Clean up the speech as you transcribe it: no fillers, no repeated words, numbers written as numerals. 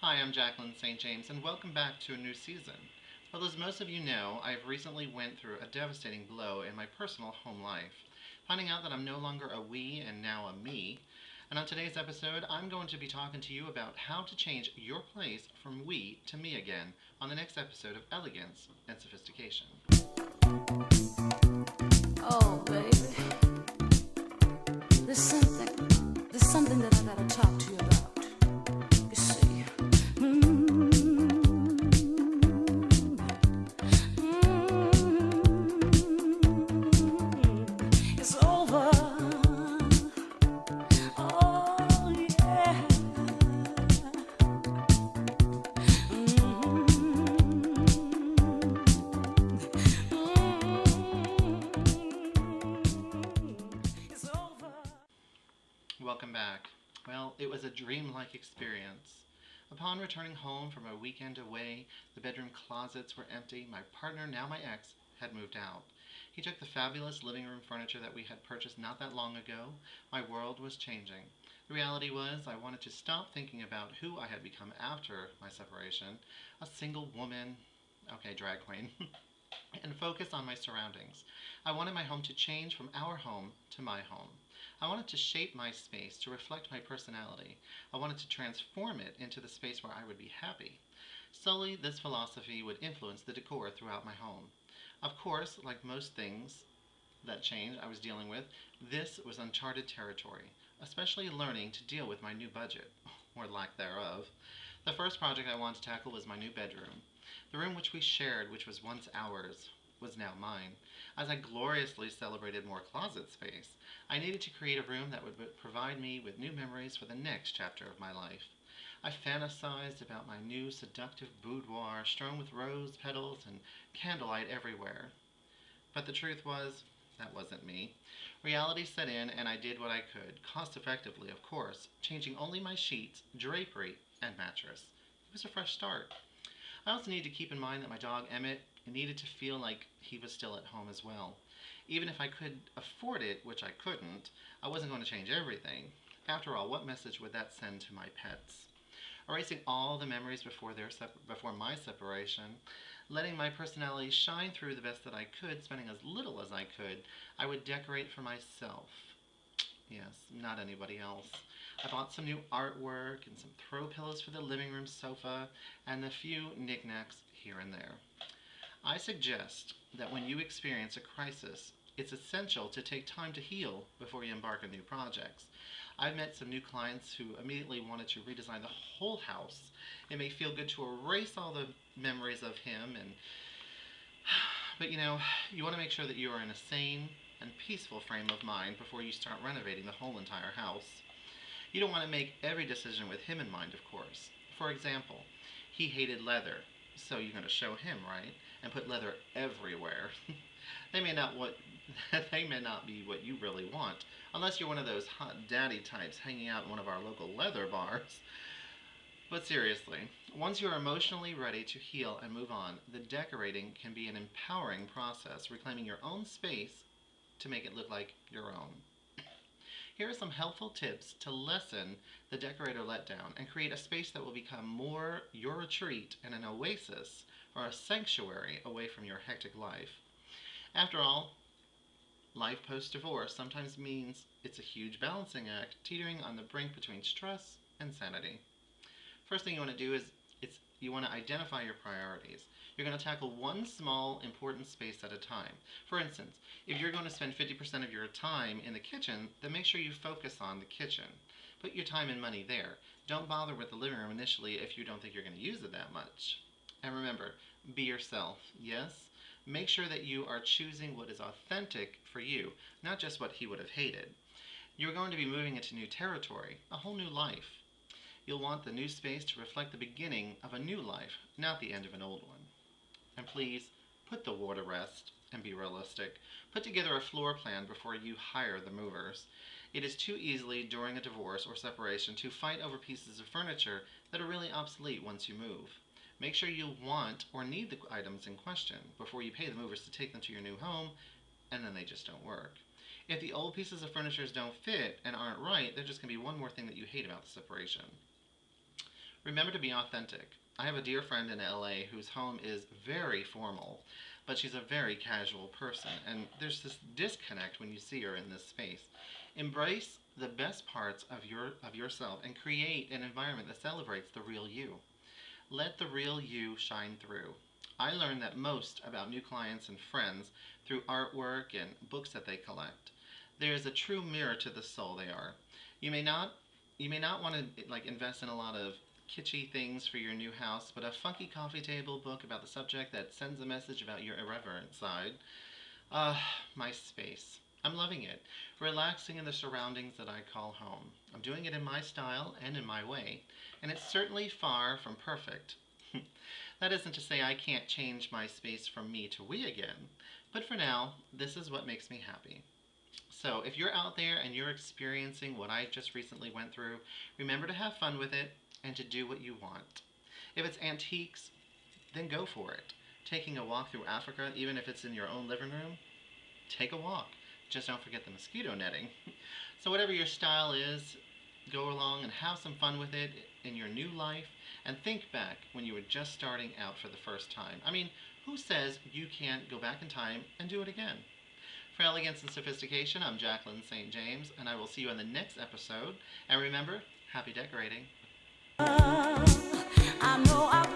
Hi, I'm Jaclyn St James, and welcome back to a new season. Well, as most of you know, I've recently went through a devastating blow in my personal home life, finding out that I'm no longer a we and now a me. And on today's episode, I'm going to be talking to you about how to change your place from we to me again on the next episode of Elegance and Sophistication. Oh, baby, there's something that I gotta talk to you about. You see, it's over. Oh yeah. It's over. Welcome back. Well, it was a dreamlike experience. Upon returning home from a weekend away, the bedroom closets were empty. My partner, now my ex, had moved out. He took the fabulous living room furniture that we had purchased not that long ago. My world was changing. The reality was, I wanted to stop thinking about who I had become after my separation, a single woman, okay, drag queen, and focus on my surroundings. I wanted my home to change from our home to my home. I wanted to shape my space to reflect my personality. I wanted to transform it into the space where I would be happy. Slowly, this philosophy would influence the decor throughout my home. Of course, like most things that change I was dealing with, this was uncharted territory, especially learning to deal with my new budget, or lack thereof. The first project I wanted to tackle was my new bedroom. The room which we shared, which was once ours, was now mine. As I gloriously celebrated more closet space, I needed to create a room that would provide me with new memories for the next chapter of my life. I fantasized about my new seductive boudoir strewn with rose petals and candlelight everywhere. But the truth was, that wasn't me. Reality set in, and I did what I could, cost effectively, of course, changing only my sheets, drapery, and mattress. It was a fresh start. I also need to keep in mind that my dog Emmett needed to feel like he was still at home as well. Even if I could afford it, which I couldn't, I wasn't going to change everything. After all, what message would that send to my pets? Erasing all the memories before my separation, letting my personality shine through the best that I could, spending as little as I could, I would decorate for myself. Yes, not anybody else. I bought some new artwork and some throw pillows for the living room sofa and a few knickknacks here and there. I suggest that when you experience a crisis, it's essential to take time to heal before you embark on new projects. I've met some new clients who immediately wanted to redesign the whole house. It may feel good to erase all the memories of him and but you want to make sure that you are in a sane and peaceful frame of mind before you start renovating the whole entire house. You don't want to make every decision with him in mind, of course. For example, he hated leather, so you're going to show him, right? And put leather everywhere. they may not what they may not be what you really want, unless you're one of those hot daddy types hanging out in one of our local leather bars. But seriously, once you're emotionally ready to heal and move on, the decorating can be an empowering process, reclaiming your own space to make it look like your own. Here are some helpful tips to lessen the decorator letdown and create a space that will become more your retreat and an oasis or a sanctuary away from your hectic life. After all, life post divorce sometimes means it's a huge balancing act, teetering on the brink between stress and sanity. First thing you want to do is you want to identify your priorities. You're going to tackle one small important space at a time. For instance, if you're going to spend 50% of your time in the kitchen, then make sure you focus on the kitchen. Put your time and money there. Don't bother with the living room initially if you don't think you're going to use it that much. And remember, be yourself. Yes? Make sure that you are choosing what is authentic for you, not just what he would have hated. You're going to be moving into new territory, a whole new life. You'll want the new space to reflect the beginning of a new life, not the end of an old one. And please, put the war to rest and be realistic. Put together a floor plan before you hire the movers. It is too easily during a divorce or separation to fight over pieces of furniture that are really obsolete once you move. Make sure you want or need the items in question before you pay the movers to take them to your new home, and then they just don't work. If the old pieces of furniture don't fit and aren't right, they're just going to be one more thing that you hate about the separation. Remember to be authentic. I have a dear friend in LA whose home is very formal, but she's a very casual person, and there's this disconnect when you see her in this space. Embrace the best parts of yourself and create an environment that celebrates the real you. Let the real you shine through. I learned that most about new clients and friends through artwork and books that they collect. There is a true mirror to the soul they are. You may not you may not want to invest in a lot of kitschy things for your new house, but a funky coffee table book about the subject that sends a message about your irreverent side. My space. I'm loving it. Relaxing in the surroundings that I call home. I'm doing it in my style and in my way, and it's certainly far from perfect. That isn't to say I can't change my space from me to we again, but for now, this is what makes me happy. So, if you're out there and you're experiencing what I just recently went through, remember to have fun with it and to do what you want. If it's antiques, then go for it. Taking a walk through Africa, even if it's in your own living room, take a walk. Just don't forget the mosquito netting. So, whatever your style is, go along and have some fun with it in your new life and think back when you were just starting out for the first time. I mean, who says you can't go back in time and do it again? For Elegance and Sophistication, I'm Jaclyn St James, and I will see you in the next episode. And remember, happy decorating. I know I